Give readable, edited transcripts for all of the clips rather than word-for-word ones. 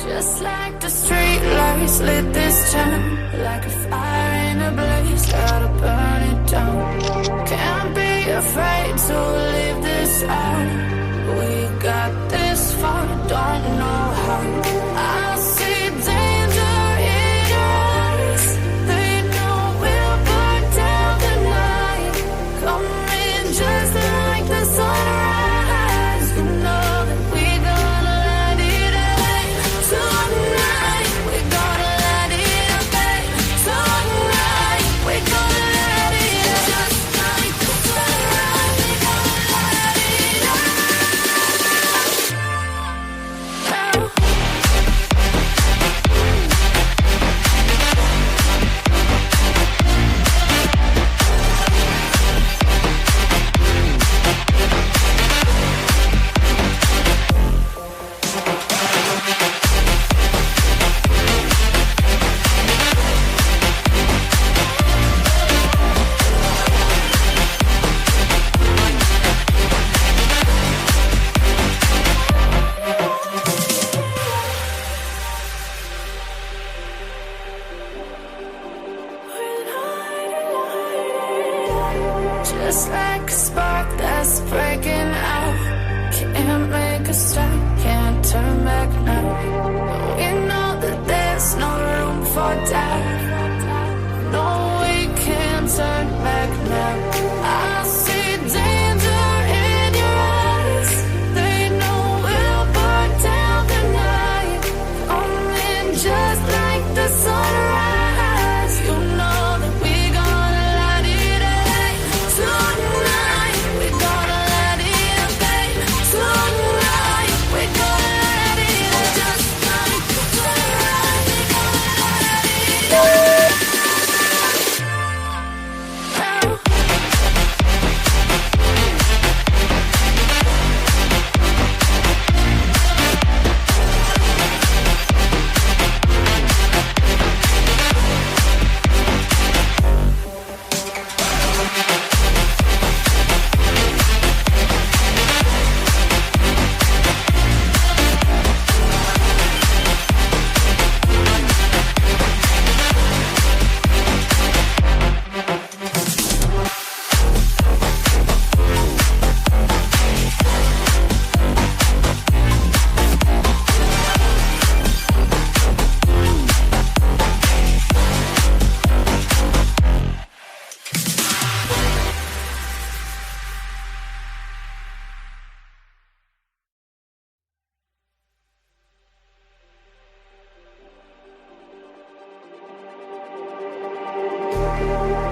Just like the street lights lit this town, like a fire in a blaze, gotta burn it down. Can't be afraid to leave this out. We got this far, don't know how. I see danger in your eyes. They know we'll burn down the night. Coming just like the sunrise. You know that we gonna let it out. Tonight, we gonna let it out. Tonight, we gonna let it out. Just like the sunrise, we gonna let it out. Just like a spark that's breaking out. Can't make a stop, can't turn back now. We know that there's no room for doubt. No, we can't turn back now. I see danger in your eyes. They know we'll burn down the night. Coming just like the sunrise. You know that we gonna let it out. Tonight, we gonna let it out. Tonight, we gonna let it out. Just like the sunrise, we gonna let it out.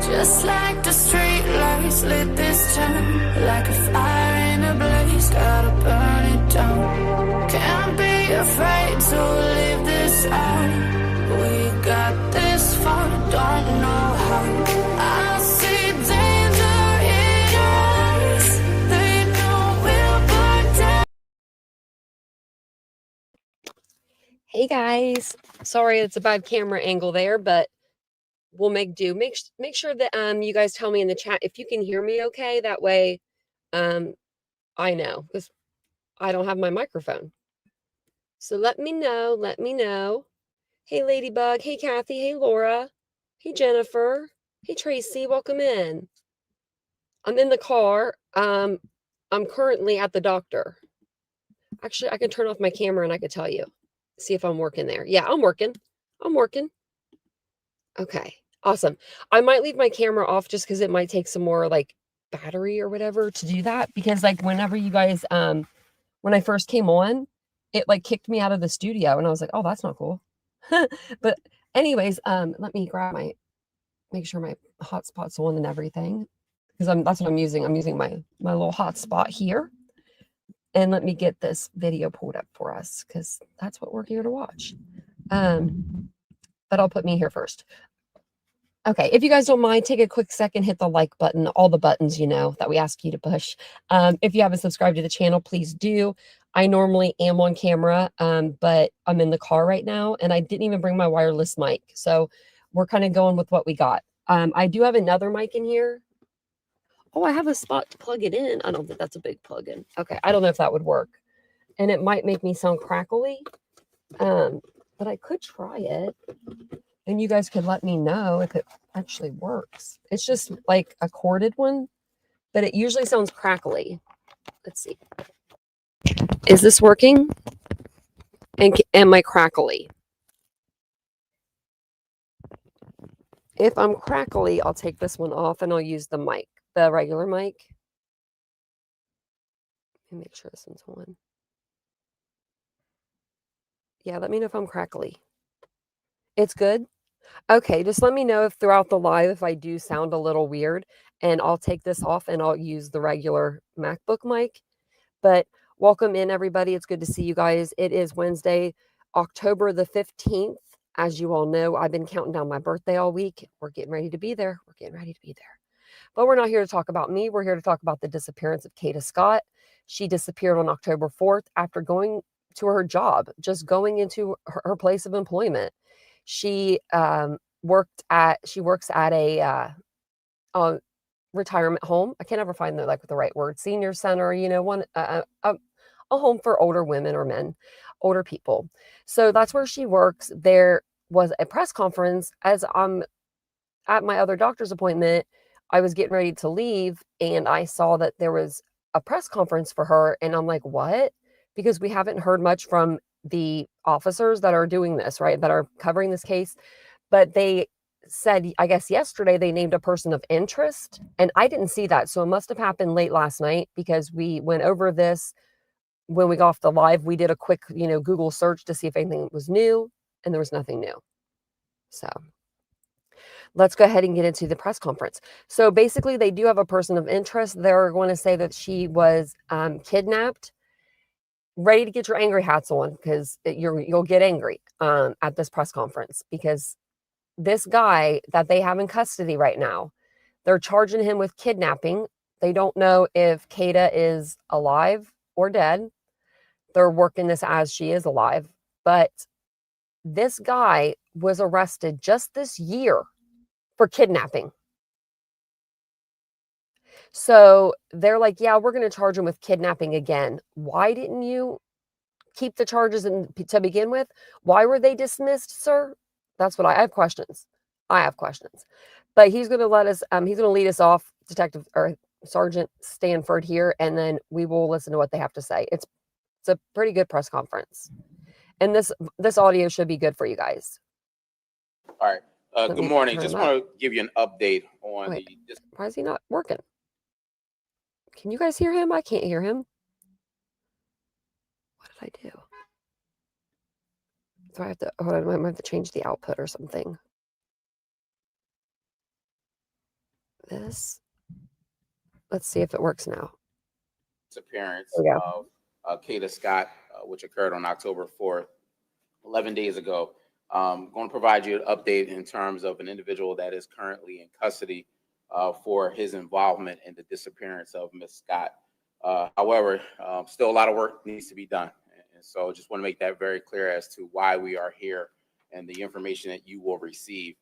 Just like the street lights lit this town, like a fire in a blaze, gotta burn it down. Can't be afraid to leave this out. We got this far, don't know how. I see danger in your eyes. They know we'll burn down. Hey guys, sorry it's a bad camera angle there, but we'll make do. Make sure that you guys tell me in the chat if you can hear me okay. That way I know, because I don't have my microphone. So let me know, let me know. Hey Ladybug, hey Kathy, hey Laura, hey Jennifer, hey Tracy, welcome in. I'm in the car. I'm currently at the doctor. Actually, I can turn off my camera and I could tell you. See if I'm working there. Yeah, I'm working. Okay, awesome. I might leave my camera off just because it might take some more like battery or whatever to do that. Because like whenever you guys, when I first came on, it like kicked me out of the studio and I was like, oh, that's not cool. But anyways, let me grab make sure my hotspot's on and everything. Because that's what I'm using. I'm using my little hotspot here. And let me get this video pulled up for us because that's what we're here to watch. But I'll put me here first. Okay, if you guys don't mind, take a quick second, hit the like button, all the buttons, you know, that we ask you to push. If you haven't subscribed to the channel, please do. I normally am on camera, but I'm in the car right now, and I didn't even bring my wireless mic. So we're kind of going with what we got. I do have another mic in here. Oh, I have a spot to plug it in. I don't think that's a big plug-in. Okay, I don't know if that would work. And it might make me sound crackly, But I could try it, and you guys could let me know if it actually works. It's just like a corded one, but it usually sounds crackly. Let's see. Is this working? And am I crackly? If I'm crackly, I'll take this one off and I'll use the mic, the regular mic. Let me make sure this one's on. Yeah, let me know if I'm crackly. It's good? Okay, just let me know if throughout the live if I do sound a little weird, and I'll take this off and I'll use the regular MacBook mic. But welcome in, everybody. It's good to see you guys. It is Wednesday, October the 15th. As you all know, I've been counting down my birthday all week. We're getting ready to be there. We're getting ready to be there. But we're not here to talk about me. We're here to talk about the disappearance of Kada Scott. She disappeared on October 4th after going to her job, just going into her place of employment. She works at a retirement home. I can't ever find the right word. Senior center, one a home for older women or men, older people. So that's where she works. There was a press conference as I'm at my other doctor's appointment. I was getting ready to leave and I saw that there was a press conference for her, and I'm like, what? Because we haven't heard much from the officers that are doing this, right? That are covering this case. But they said, I guess yesterday they named a person of interest, and I didn't see that. So it must have happened late last night because we went over this when we got off the live. We did a quick, Google search to see if anything was new, and there was nothing new. So let's go ahead and get into the press conference. So basically, they do have a person of interest. They're going to say that she was kidnapped. Ready to get your angry hats on because you'll get angry at this press conference because this guy that they have in custody right now, they're charging him with kidnapping. They don't know if Kada is alive or dead. They're working this as she is alive. But this guy was arrested just this year for kidnapping. So they're like, yeah, we're going to charge him with kidnapping again. Why didn't you keep the charges to begin with? Why were they dismissed, sir? That's what I have questions. I have questions. But he's going to he's going to lead us off, Detective or Sergeant Stanford here, and then we will listen to what they have to say. It's a pretty good press conference. And this audio should be good for you guys. All right. Good morning. Just want to give you an update on why is he not working? Can you guys hear him? I can't hear him. What did I do? So I have to, I might have to change the output or something. This. Let's see if it works now. Disappearance of Kada Scott, which occurred on October 4th, 11 days ago. I'm going to provide you an update in terms of an individual that is currently in custody for his involvement in the disappearance of Miss Scott. However, still a lot of work needs to be done. And so just want to make that very clear as to why we are here and the information that you will receive.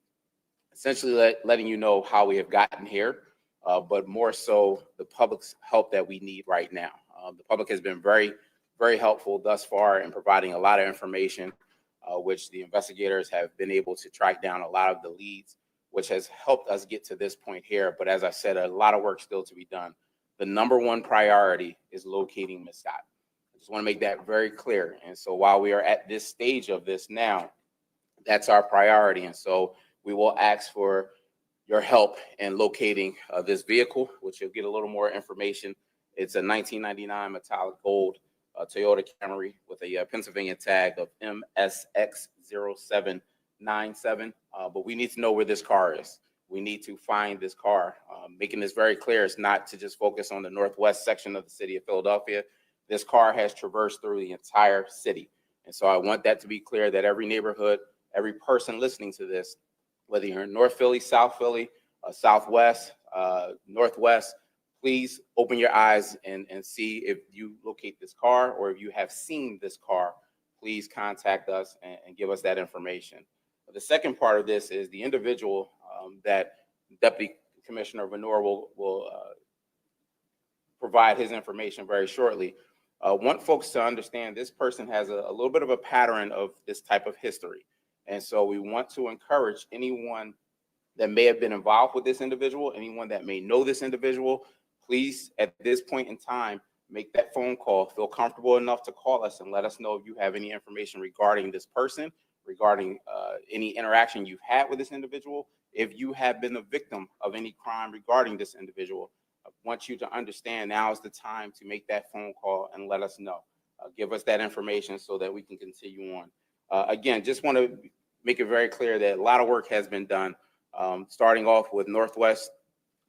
Essentially letting you know how we have gotten here, but more so the public's help that we need right now. The public has been very, very helpful thus far in providing a lot of information, which the investigators have been able to track down a lot of the leads, which has helped us get to this point here. But as I said, a lot of work still to be done. The number one priority is locating Miss Scott. I just want to make that very clear. And so while we are at this stage of this now, that's our priority. And so we will ask for your help in locating this vehicle, which you'll get a little more information. It's a 1999 metallic gold Toyota Camry with a Pennsylvania tag of MSX0797. But we need to know where this car is. We need to find this car. Making this very clear, it's not to just focus on the northwest section of the city of Philadelphia. This car has traversed through the entire city. And so I want that to be clear, that every neighborhood, every person listening to this, whether you're in North Philly, South Philly, Southwest, Northwest, please open your eyes and see if you locate this car, or if you have seen this car, please contact us and give us that information. The second part of this is the individual that Deputy Commissioner Venor will provide his information very shortly. want folks to understand this person has a little bit of a pattern of this type of history. And so we want to encourage anyone that may have been involved with this individual, anyone that may know this individual, please, at this point in time, make that phone call. Feel comfortable enough to call us and let us know if you have any information regarding this person, regarding any interaction you've had with this individual. If you have been the victim of any crime regarding this individual, I want you to understand now is the time to make that phone call and let us know. Give us that information so that we can continue on. Again, just want to make it very clear that a lot of work has been done, starting off with Northwest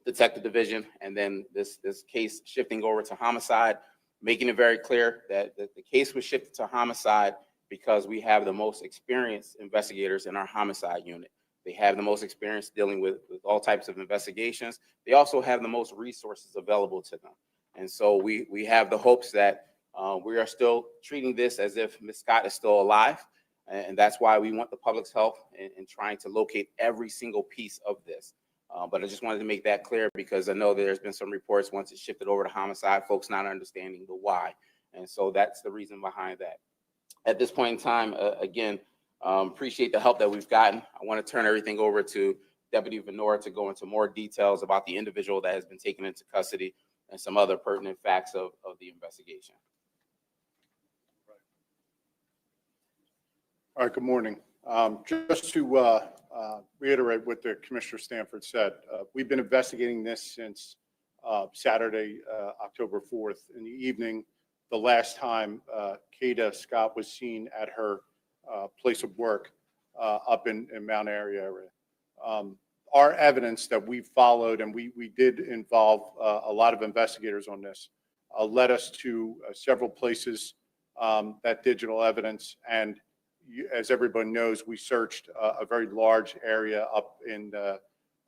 Detective Division, and then this case shifting over to homicide, making it very clear that the case was shifted to homicide because we have the most experienced investigators in our homicide unit. They have the most experience dealing with all types of investigations. They also have the most resources available to them. And so we have the hopes that we are still treating this as if Ms. Scott is still alive. And that's why we want the public's help in trying to locate every single piece of this. But I just wanted to make that clear because I know there's been some reports once it shifted over to homicide, folks not understanding the why. And so that's the reason behind that. At this point in time, again, appreciate the help that we've gotten. I want to turn everything over to Deputy Venora to go into more details about the individual that has been taken into custody and some other pertinent facts of the investigation. All right, good morning. Just to reiterate what the Commissioner Stanford said, we've been investigating this since Saturday, October 4th in the evening, the last time Kada Scott was seen at her place of work up in Mount Airy area. Our evidence that we followed, and we did involve a lot of investigators on this, led us to several places, that digital evidence, and as everybody knows, we searched a very large area up in the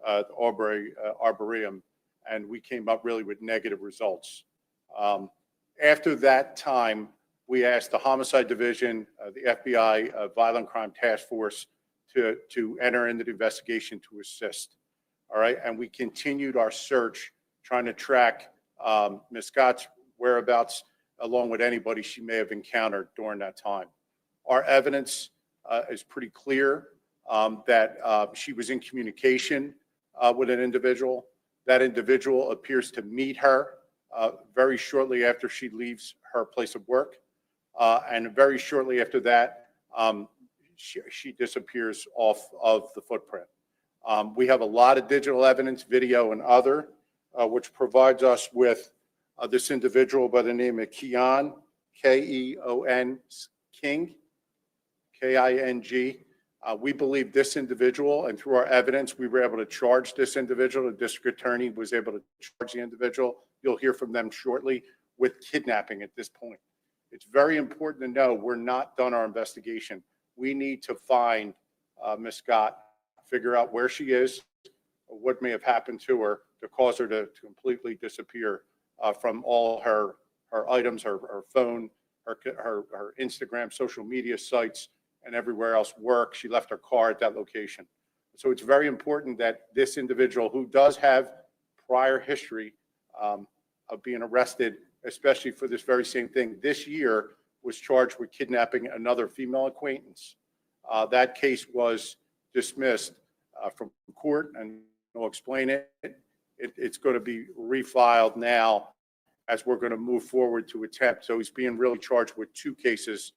Arboretum, and we came up really with negative results. After that time, we asked the Homicide Division, the FBI Violent Crime Task Force to enter into the investigation to assist. All right, and we continued our search trying to track Ms. Scott's whereabouts along with anybody she may have encountered during that time. Our evidence is pretty clear that she was in communication with an individual. That individual appears to meet her very shortly after she leaves her place of work. And very shortly after that, she disappears off of the footprint. We have a lot of digital evidence, video and other, which provides us with this individual by the name of Keon, K-E-O-N, King, K-I-N-G. We believe this individual, and through our evidence, we were able to charge this individual. The district attorney was able to charge the individual. You'll hear from them shortly with kidnapping at this point. It's very important to know we're not done our investigation. We need to find Ms. Scott, figure out where she is, or what may have happened to her to cause her to completely disappear from all her items, her phone, her Instagram, social media sites, and everywhere else, work. She left her car at that location. So it's very important that this individual, who does have prior history of being arrested, especially for this very same thing, this year was charged with kidnapping another female acquaintance. That case was dismissed from court, and I'll explain it. It's going to be refiled now as we're going to move forward to attempt. So he's being really charged with 2 cases.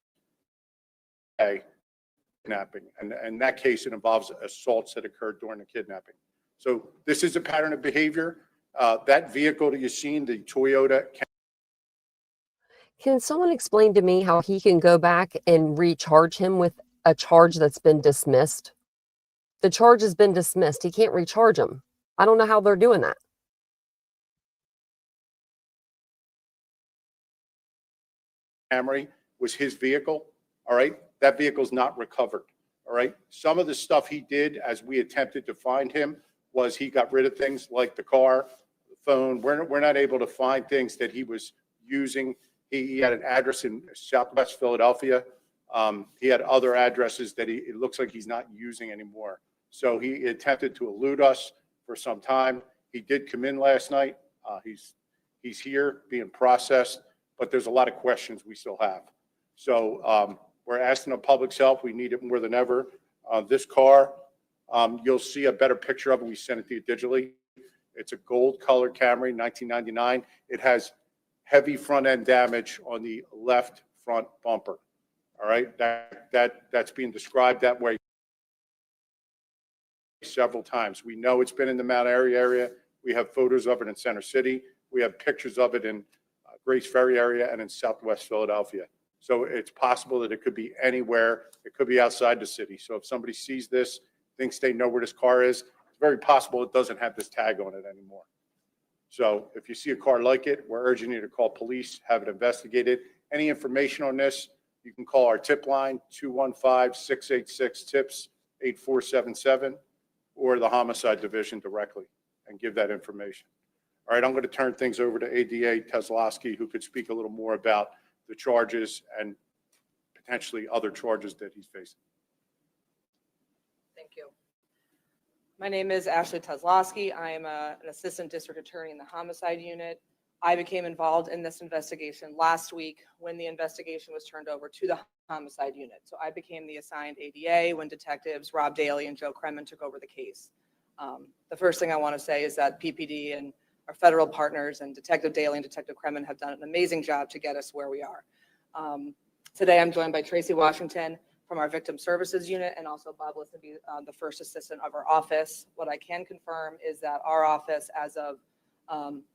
Kidnapping, and that case, it involves assaults that occurred during the kidnapping. So this is a pattern of behavior. That vehicle that you've seen, the Toyota. Can someone explain to me how he can go back and recharge him with a charge that's been dismissed? The charge has been dismissed. He can't recharge him. I don't know how they're doing that. Camry was his vehicle. All right. That vehicle's not recovered. All right. Some of the stuff he did as we attempted to find him was he got rid of things like the car, the phone. We're not able to find things that he was using. He had an address in Southwest Philadelphia. He had other addresses that it looks like he's not using anymore. So he attempted to elude us for some time. He did come in last night. He's here being processed, but there's a lot of questions we still have. So we're asking the public's help. We need it more than ever. This car, you'll see a better picture of it. We sent it to you digitally. It's a gold colored Camry, 1999. It has heavy front end damage on the left front bumper. All right, that's being described that way several times. We know it's been in the Mount Airy area. We have photos of it in Center City. We have pictures of it in Grace Ferry area and in Southwest Philadelphia. So it's possible that it could be anywhere. It could be outside the city. So if somebody sees this, thinks they know where this car is, it's very possible it doesn't have this tag on it anymore. So if you see a car like it, we're urging you to call police, have it investigated. Any information on this, you can call our tip line, 215-686-TIPS, 8477, or the homicide division directly and give that information. All right, I'm going to turn things over to ADA Teslowski, who could speak a little more about the charges and potentially other charges that he's facing. Thank you. My name is Ashley Teslowski. I am an assistant district attorney in the homicide unit. I became involved in this investigation last week when the investigation was turned over to the homicide unit. So I became the assigned ADA when detectives Rob Daly and Joe Kremen took over the case. The first thing I want to say is that PPD and our federal partners and Detective Daly and Detective Kremen have done an amazing job to get us where we are. Today I'm joined by Tracy Washington from our Victim Services Unit and also Bob Listenby, the first assistant of our office. What I can confirm is that our office, as of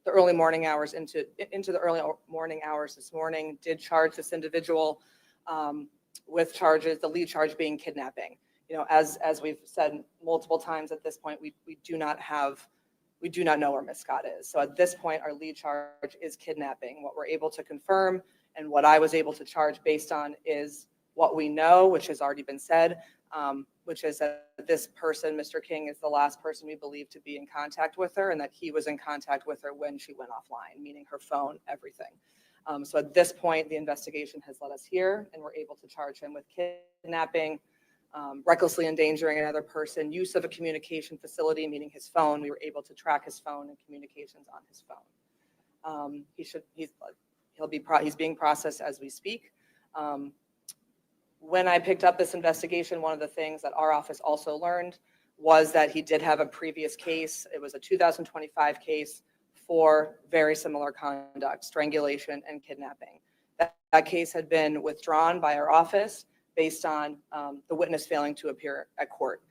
the early morning hours into the early morning hours this morning, did charge this individual with charges, the lead charge being kidnapping. You know, as we've said multiple times at this point, we do not know where Miss Scott is. So at this point, our lead charge is kidnapping. What we're able to confirm and what I was able to charge based on is what we know, which has already been said, which is that this person, Mr. King, is the last person we believe to be in contact with her, and that he was in contact with her when she went offline, meaning her phone, everything. So at this point, the investigation has led us here, and we're able to charge him with kidnapping, recklessly endangering another person, use of a communication facility, meaning his phone. We were able to track his phone and communications on his phone. He's being processed as we speak. When I picked up this investigation, one of the things that our office also learned was that he did have a previous case. It was a 2025 case for very similar conduct, strangulation and kidnapping. That case had been withdrawn by our office based on the witness failing to appear at court.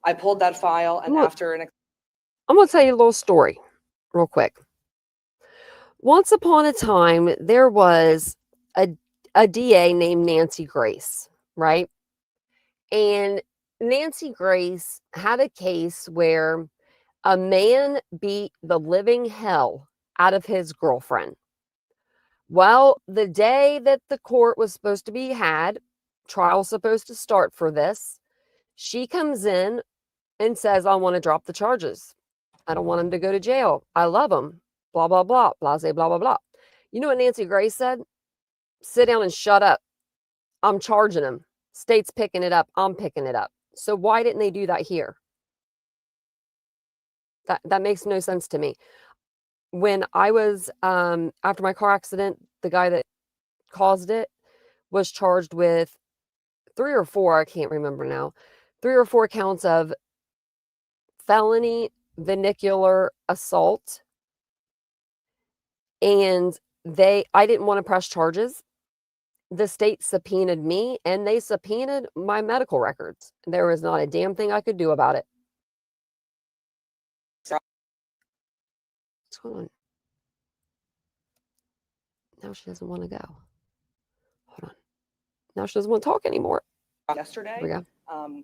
I pulled that file, and I'm going to tell you a little story real quick. Once upon a time, there was a DA named Nancy Grace, right? And Nancy Grace had a case where a man beat the living hell out of his girlfriend. Well, the day that the court was supposed to be had, trial supposed to start for this, she comes in and says, I want to drop the charges. I don't want him to go to jail. I love him. Blah, blah, blah, blase, blah, blah, blah. You know what Nancy Grace said? Sit down and shut up. I'm charging him. State's picking it up. I'm picking it up. So why didn't they do that here? That makes no sense to me. When I was, after my car accident, the guy that caused it was charged with 3 or 4, I can't remember now, 3 or 4 counts of felony vehicular assault. And I didn't want to press charges. The state subpoenaed me and they subpoenaed my medical records. There was not a damn thing I could do about it. What's going on? Now she doesn't want to go. Hold on. Now she doesn't want to talk anymore. Yesterday, Here we go.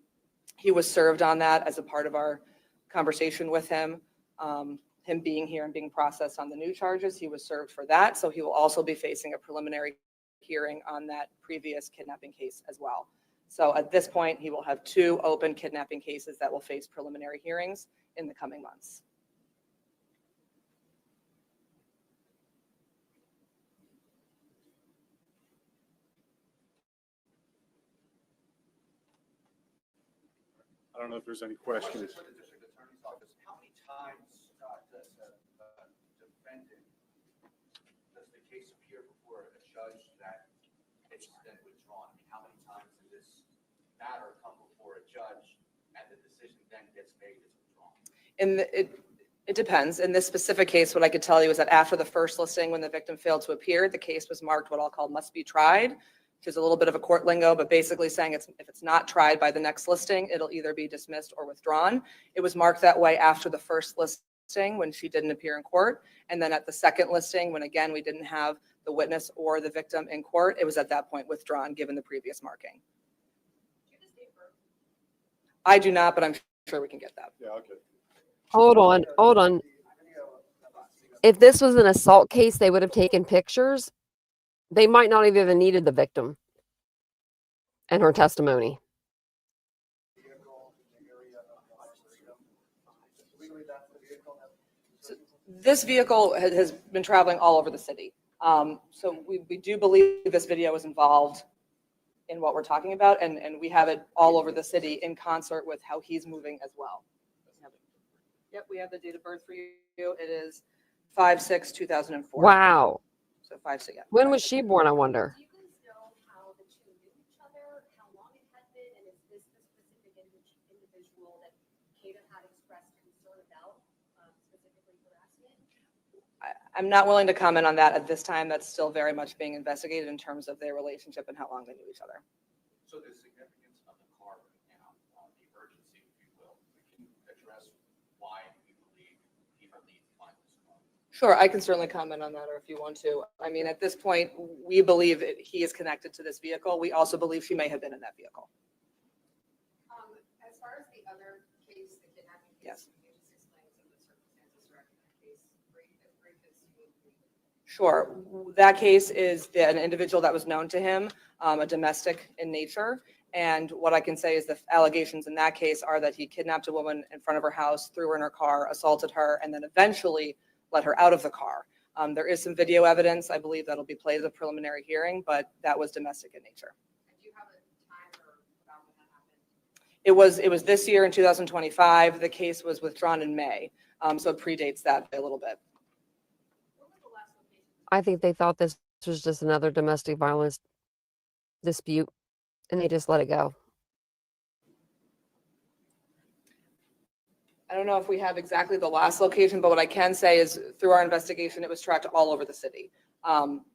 He was served on that as a part of our conversation with him. Him being here and being processed on the new charges, he was served for that. So he will also be facing a preliminary hearing on that previous kidnapping case as well. So at this point, he will have 2 open kidnapping cases that will face preliminary hearings in the coming months. I don't know if there's any questions. For the district attorney's office, how many times does a defendant, does the case appear before judge that it's been withdrawn? I mean, how many times does this matter come before a judge and the decision then gets made it's withdrawn? It depends. In this specific case, what I could tell you is that after the first listing, when the victim failed to appear, the case was marked what I'll call must be tried, which is a little bit of a court lingo, but basically saying if it's not tried by the next listing, it'll either be dismissed or withdrawn. It was marked that way after the first listing when she didn't appear in court. And then at the second listing, when again, we didn't have the witness or the victim in court, it was at that point withdrawn given the previous marking. I do not, but I'm sure we can get that. Yeah, okay. Hold on. If this was an assault case, they would have taken pictures. They might not have even needed the victim and her testimony. This vehicle has been traveling all over the city. So we do believe this video is involved in what we're talking about, and we have it all over the city in concert with how he's moving as well. Yep, we have the date of birth for you. It is 5/6/2004. Wow. So 5/6. Yeah. When was she born, I wonder? Do you guys know how the two knew each other, how long it had been, and is this the specific individual that Kada had expressed concern about, specifically harassment? I'm not willing to comment on that at this time. That's still very much being investigated in terms of their relationship and how long they knew each other. So the significance of the car right now, the urgency, if you will, can you address why you believe he or needs to find this car? Sure, I can certainly comment on that, or if you want to. I mean, at this point, we believe he is connected to this vehicle. We also believe she may have been in that vehicle. As far as the other case, the kidnapping case, Yes. can you just explain some of the circumstances surrounding that case? Sure. That case is an individual that was known to him, a domestic in nature. And what I can say is the allegations in that case are that he kidnapped a woman in front of her house, threw her in her car, assaulted her, and then eventually let her out of the car. There is some video evidence, I believe, that'll be played at the preliminary hearing, but that was domestic in nature. Do you have a time or about when that happened? It was this year in 2025. The case was withdrawn in May, so it predates that by a little bit. When was the last location? I think they thought this was just another domestic violence dispute, and they just let it go. I don't know if we have exactly the last location, but what I can say is through our investigation, it was tracked all over the city,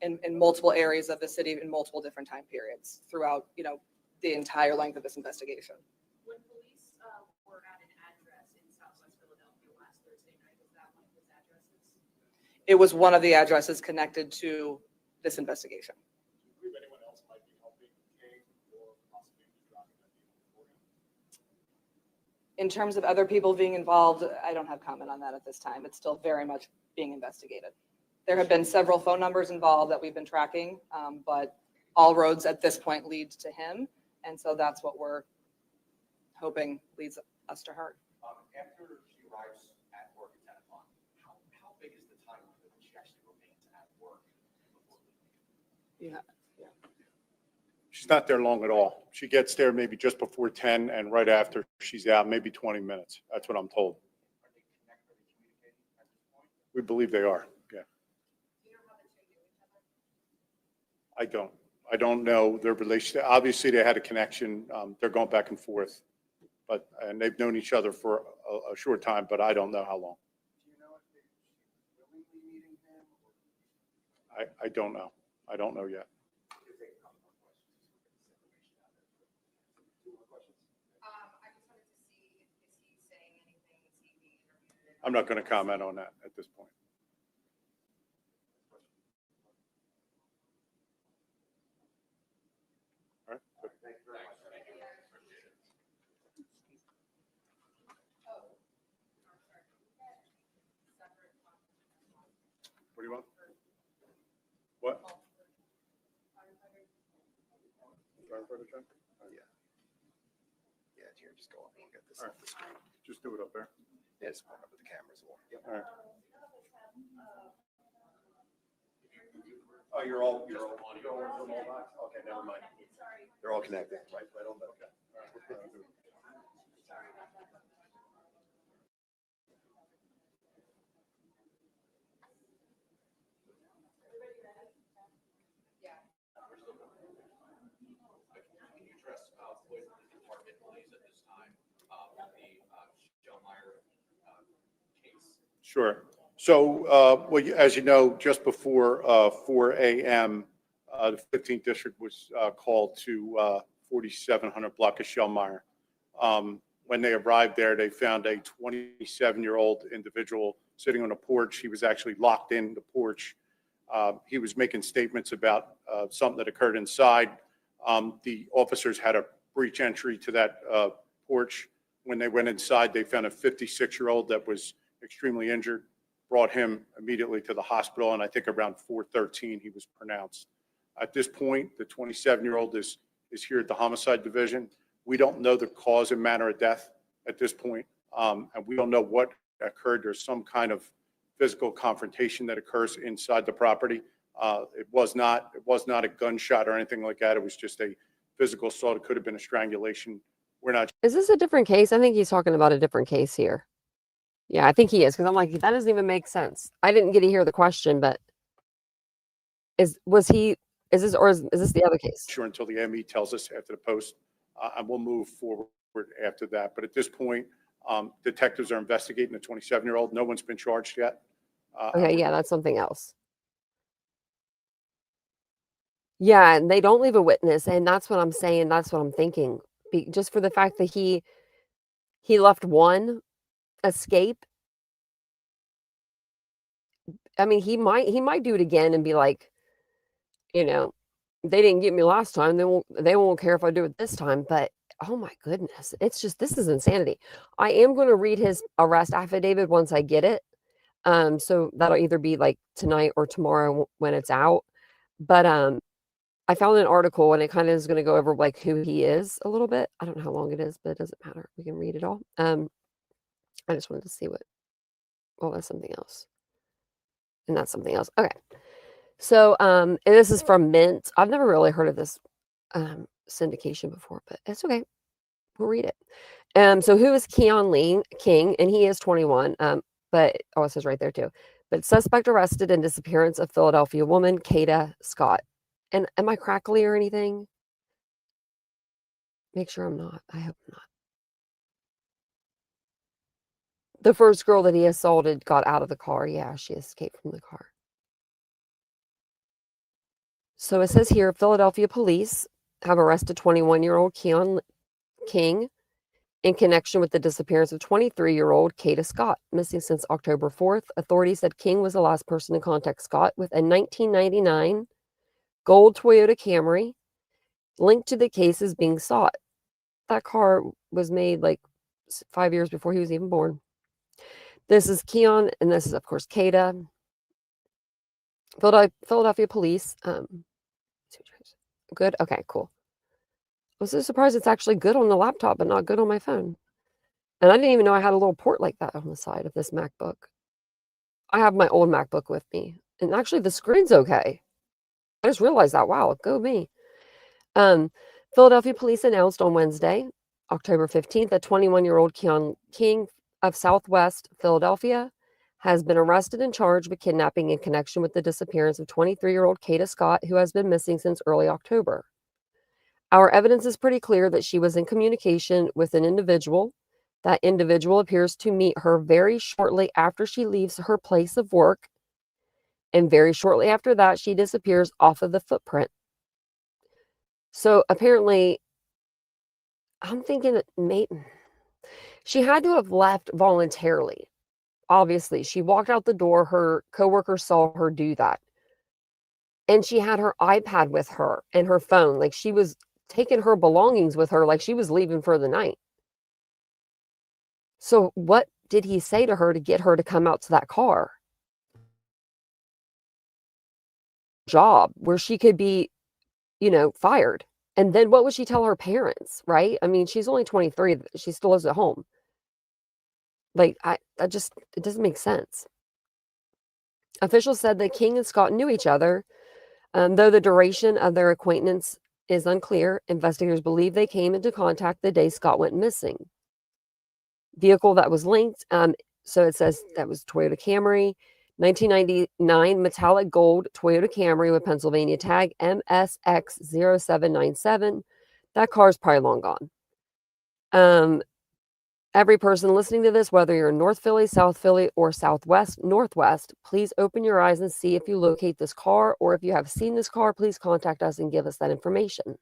in multiple areas of the city in multiple different time periods throughout, the entire length of this investigation. When police were at an address in Southwest Philadelphia last Thursday night, was that one of his addresses? It was one of the addresses connected to this investigation. Do you believe anyone else might be helping King or possibly driving that vehicle for him? In terms of other people being involved, I don't have comment on that at this time. It's still very much being investigated. There have been several phone numbers involved that we've been tracking, but all roads at this point lead to him. And so that's what we're hoping leads us to her. After she arrives at work at 10 o'clock, how big is the time window that she actually remains at work before leaving? Yeah. She's not there long at all. She gets there maybe just before 10, and right after she's out, maybe 20 minutes. That's what I'm told. Are they connected? Are they communicating at this point? We believe they are, yeah. Do you know how the two knew each other? I don't know their relationship. Obviously, they had a connection. They're going back and forth, and they've known each other for a short time, but I don't know how long. Do you know if she was willingly meeting him or? I don't know. I don't know yet. I just wanted to see, is he saying anything, is he being interviewed? I'm not going to comment on that at this point. All right. Good. Thank you very much. What do you want? What? Firefighter check? Yeah, here, just go up and get this All off the screen. Just do it up there. Yeah, just point up with the cameras. All right. Oh, you're all. Okay, never mind. They're all connected, right on the. Sure. So, as you know, just before 4 a.m., the 15th District was called to 4700 block of Shellmeyer. When they arrived there, they found a 27-year-old individual sitting on a porch. He was actually locked in the porch. He was making statements about something that occurred inside. The officers had a breach entry to that porch. When they went inside, they found a 56-year-old that was extremely injured, brought him immediately to the hospital, and I think around 4:13 he was pronounced. At this point, the 27-year-old is here at the homicide division. We don't know the cause and manner of death at this point, and we don't know what occurred. There's some kind of physical confrontation that occurs inside the property. It was not a gunshot or anything like that. It was just a physical assault. It could have been a strangulation. We're not. Is this a different case? I think he's talking about a different case here. Yeah, I think he is, because I'm like, that doesn't even make sense. I didn't get to hear the question, but is this the other case? Sure, until the ME tells us after the post, and we'll move forward after that. But at this point, detectives are investigating the 27-year-old. No one's been charged yet. Okay, yeah, that's something else. Yeah, and they don't leave a witness, and that's what I'm saying. That's what I'm thinking. Just for the fact that he left one escape. I mean, he might do it again and be like, you know, they didn't get me last time. They won't care if I do it this time. But oh my goodness, it's just, this is insanity. I am going to read his arrest affidavit once I get it. So that'll either be like tonight or tomorrow when it's out. But I found an article and it kind of is going to go over like who he is a little bit. I don't know how long it is, but it doesn't matter. We can read it all. I just wanted to see what that's something else. And that's something else. Okay. So, and this is from Mint. I've never really heard of this syndication before, but it's okay. We'll read it. So who is Keon Lee King? And he is 21. But it says right there too. But suspect arrested in disappearance of Philadelphia woman, Kada Scott. And am I crackly or anything? Make sure I'm not. I hope I'm not. The first girl that he assaulted got out of the car. Yeah, she escaped from the car. So it says here, Philadelphia police have arrested 21-year-old Keon King in connection with the disappearance of 23-year-old Kada Scott, missing since October 4th. Authorities said King was the last person to contact Scott with a 1999 gold Toyota Camry linked to the case as being sought. That car was made like 5 years before he was even born. This is Keon, and this is, of course, Kada. Philadelphia police. Good. Okay, cool. I was so surprised it's actually good on the laptop, but not good on my phone. And I didn't even know I had a little port like that on the side of this MacBook. I have my old MacBook with me, and actually the screen's okay. I just realized that. Wow, go me. Philadelphia police announced on Wednesday, October 15th, that 21-year-old Keon King of Southwest Philadelphia has been arrested and charged with kidnapping in connection with the disappearance of 23-year-old Kada Scott, who has been missing since early October. Our evidence is pretty clear that she was in communication with an individual. That individual appears to meet her very shortly after she leaves her place of work, and very shortly after that, she disappears off of the footprint. So apparently, I'm thinking that she had to have left voluntarily. Obviously, she walked out the door. Her coworker saw her do that. And she had her iPad with her and her phone. Like she was taking her belongings with her, like she was leaving for the night. So what did he say to her to get her to come out to that car? Job where she could be, fired. And then what would she tell her parents, right? I mean, she's only 23. She still lives at home. Like, it doesn't make sense. Officials said that King and Scott knew each other. Though the duration of their acquaintance is unclear, investigators believe they came into contact the day Scott went missing. Vehicle that was linked, so it says that was Toyota Camry, 1999 metallic gold Toyota Camry with Pennsylvania tag MSX0797. That car is probably long gone. Every person listening to this, whether you're in North Philly, South Philly, or Southwest, Northwest, please open your eyes and see if you locate this car, or if you have seen this car, please contact us and give us that information.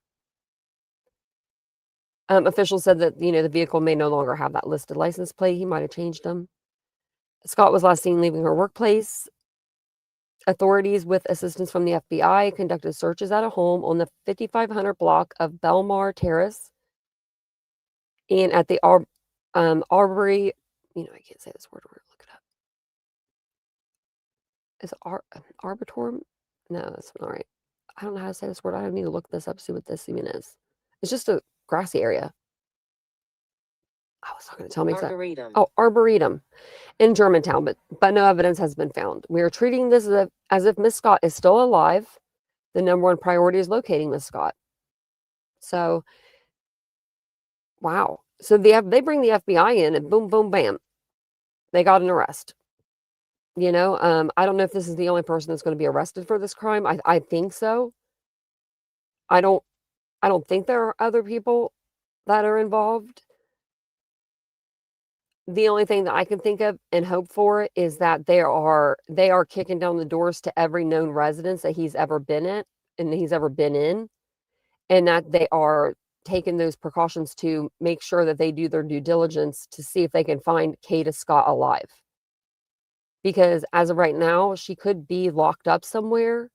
Officials said that, the vehicle may no longer have that listed license plate. He might have changed them. Scott was last seen leaving her workplace. Authorities, with assistance from the FBI, conducted searches at a home on the 5500 block of Belmar Terrace and at the Arbery, I can't say this word. We're gonna look it up. Is it Arbitorm? No, that's not right. I don't know how to say this word. I need to look this up, see what this even is. It's just a grassy area. I was not going to tell me exactly. Arboretum. Oh, Arboretum in Germantown, but no evidence has been found. We are treating this as if Miss Scott is still alive. The number one priority is locating Miss Scott. So, wow. So they bring the FBI in and boom, boom, bam, they got an arrest. I don't know if this is the only person that's going to be arrested for this crime. I think so. I don't think there are other people that are involved. The only thing that I can think of and hope for is that they are kicking down the doors to every known residence that he's ever been in, and that they are taking those precautions to make sure that they do their due diligence to see if they can find Kada Scott alive. Because as of right now, she could be locked up somewhere.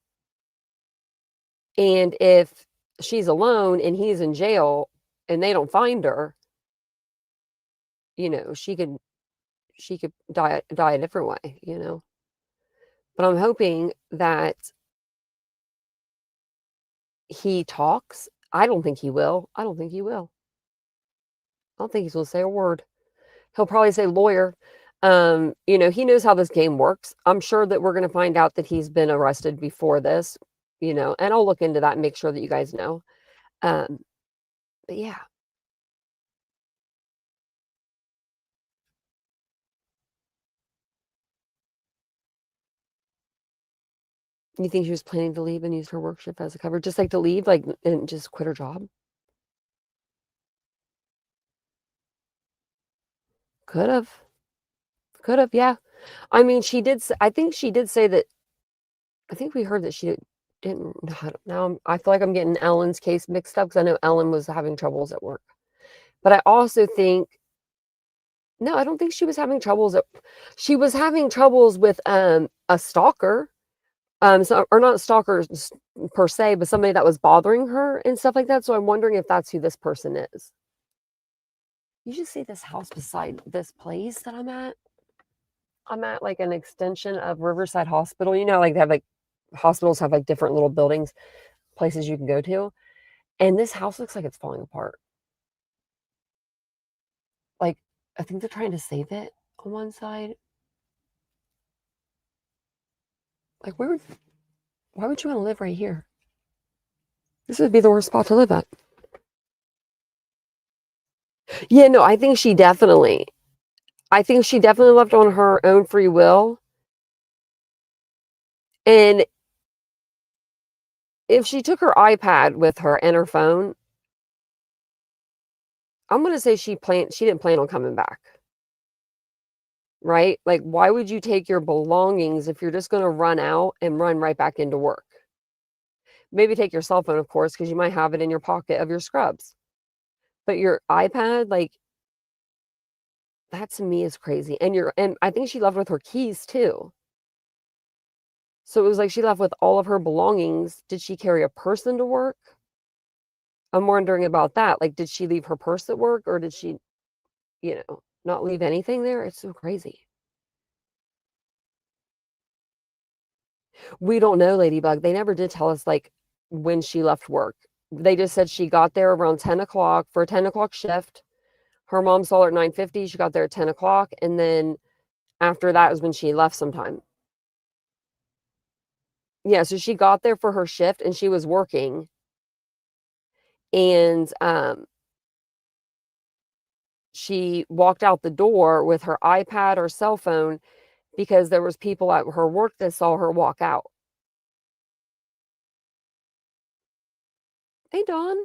And if she's alone and he's in jail and they don't find her, she could die a different way, But I'm hoping that he talks. I don't think he will. I don't think he's going to say a word. He'll probably say lawyer. He knows how this game works. I'm sure that we're going to find out that he's been arrested before this, and I'll look into that and make sure that you guys know. But yeah. You think she was planning to leave and use her work shift as a cover? Just like to leave, and just quit her job? Could have. Could have, yeah. I mean, I think she did say that, I think we heard that she didn't, now I feel like I'm getting Ellen's case mixed up because I know Ellen was having troubles at work. But I also think, no, I don't think she was having troubles she was having troubles with a stalker. Or not stalkers per se, but somebody that was bothering her and stuff like that. So I'm wondering if that's who this person is. You should see this house beside this place that I'm at. I'm at like an extension of Riverside Hospital. Like they have hospitals have like different little buildings, places you can go to. And this house looks like it's falling apart. Like, I think they're trying to save it on one side. Like, why would you want to live right here? This would be the worst spot to live at. Yeah, no, I think she definitely left on her own free will. And if she took her iPad with her and her phone, I'm going to say she didn't plan on coming back. Right? Like, why would you take your belongings if you're just going to run out and run right back into work? Maybe take your cell phone, of course, because you might have it in your pocket of your scrubs. But your iPad, like, that to me is crazy. And I think she left with her keys too. So it was like she left with all of her belongings. Did she carry a purse into work? I'm wondering about that. Like, did she leave her purse at work, or did she, not leave anything there? It's so crazy. We don't know, Ladybug. They never did tell us like when she left work. They just said she got there around 10 o'clock for a 10 o'clock shift. Her mom saw her at 9:50. She got there at 10 o'clock. And then after that was when she left sometime. Yeah, so she got there for her shift and she was working. And she walked out the door with her iPad or cell phone because there was people at her work that saw her walk out. Hey, Dawn.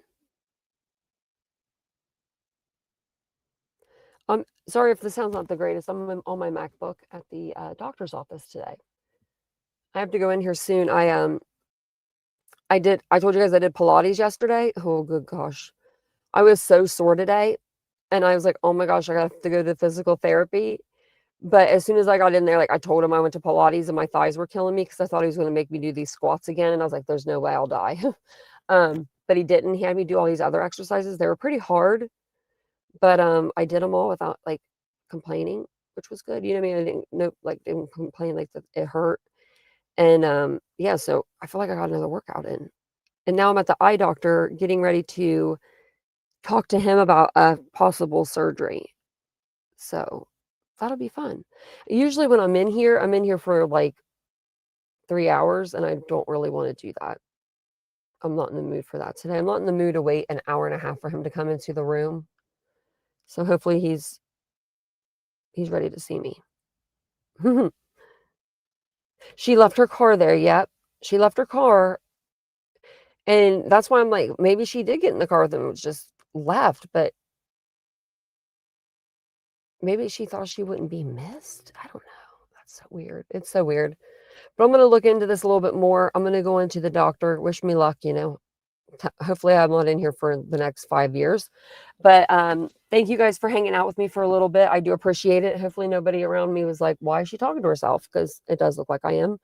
Sorry if the sound's not the greatest. I'm on my MacBook at the doctor's office today. I have to go in here soon. I told you guys I did Pilates yesterday. Oh, good gosh. I was so sore today. And I was like, oh my gosh, I have to go to physical therapy. But as soon as I got in there, like I told him I went to Pilates and my thighs were killing me because I thought he was going to make me do these squats again. And I was like, there's no way I'll die. But he didn't. He had me do all these other exercises. They were pretty hard, but I did them all without like complaining, which was good. You know what I mean? Didn't complain like that it hurt. And yeah, so I feel like I got another workout in. And now I'm at the eye doctor getting ready to talk to him about a possible surgery. So that'll be fun. Usually when I'm in here for like 3 hours, and I don't really want to do that. I'm not in the mood for that today. I'm not in the mood to wait an hour and a half for him to come into the room. So hopefully he's ready to see me. She left her car there. Yep. She left her car. And that's why I'm like, maybe she did get in the car with him. It was just left, but maybe she thought she wouldn't be missed. I don't know. That's so weird. It's so weird. But I'm going to look into this a little bit more. I'm going to go into the doctor. Wish me luck, you know. Hopefully I'm not in here for the next 5 years. But thank you guys for hanging out with me for a little bit. I do appreciate it. Hopefully nobody around me was like, why is she talking to herself? Because it does look like I am.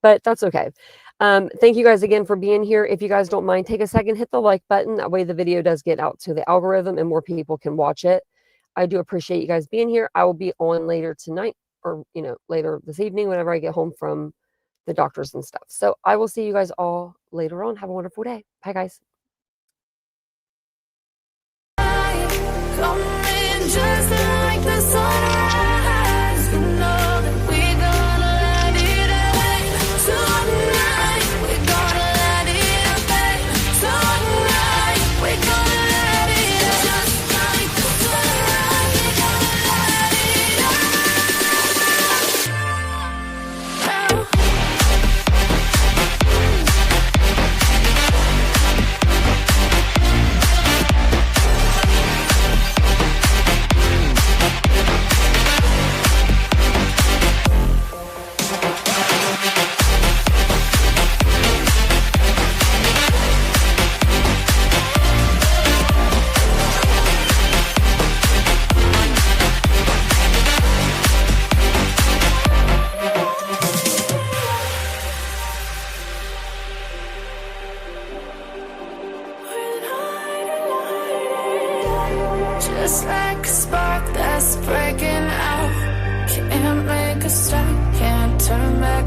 But that's okay. Thank you guys again for being here. If you guys don't mind, take a second, hit the like button. That way the video does get out to the algorithm and more people can watch it. I do appreciate you guys being here. I will be on later tonight or, you know, later this evening whenever I get home from the doctors and stuff. So I will see you guys all later on. Have a wonderful day. Bye, guys. Coming just like the sunrise, you know that we're gonna light it up tonight. We're gonna light it up tonight. We're gonna light it up just like the sunrise. We're gonna light it up now. Just like a spark that's breaking out. Can't make a stop, can't turn back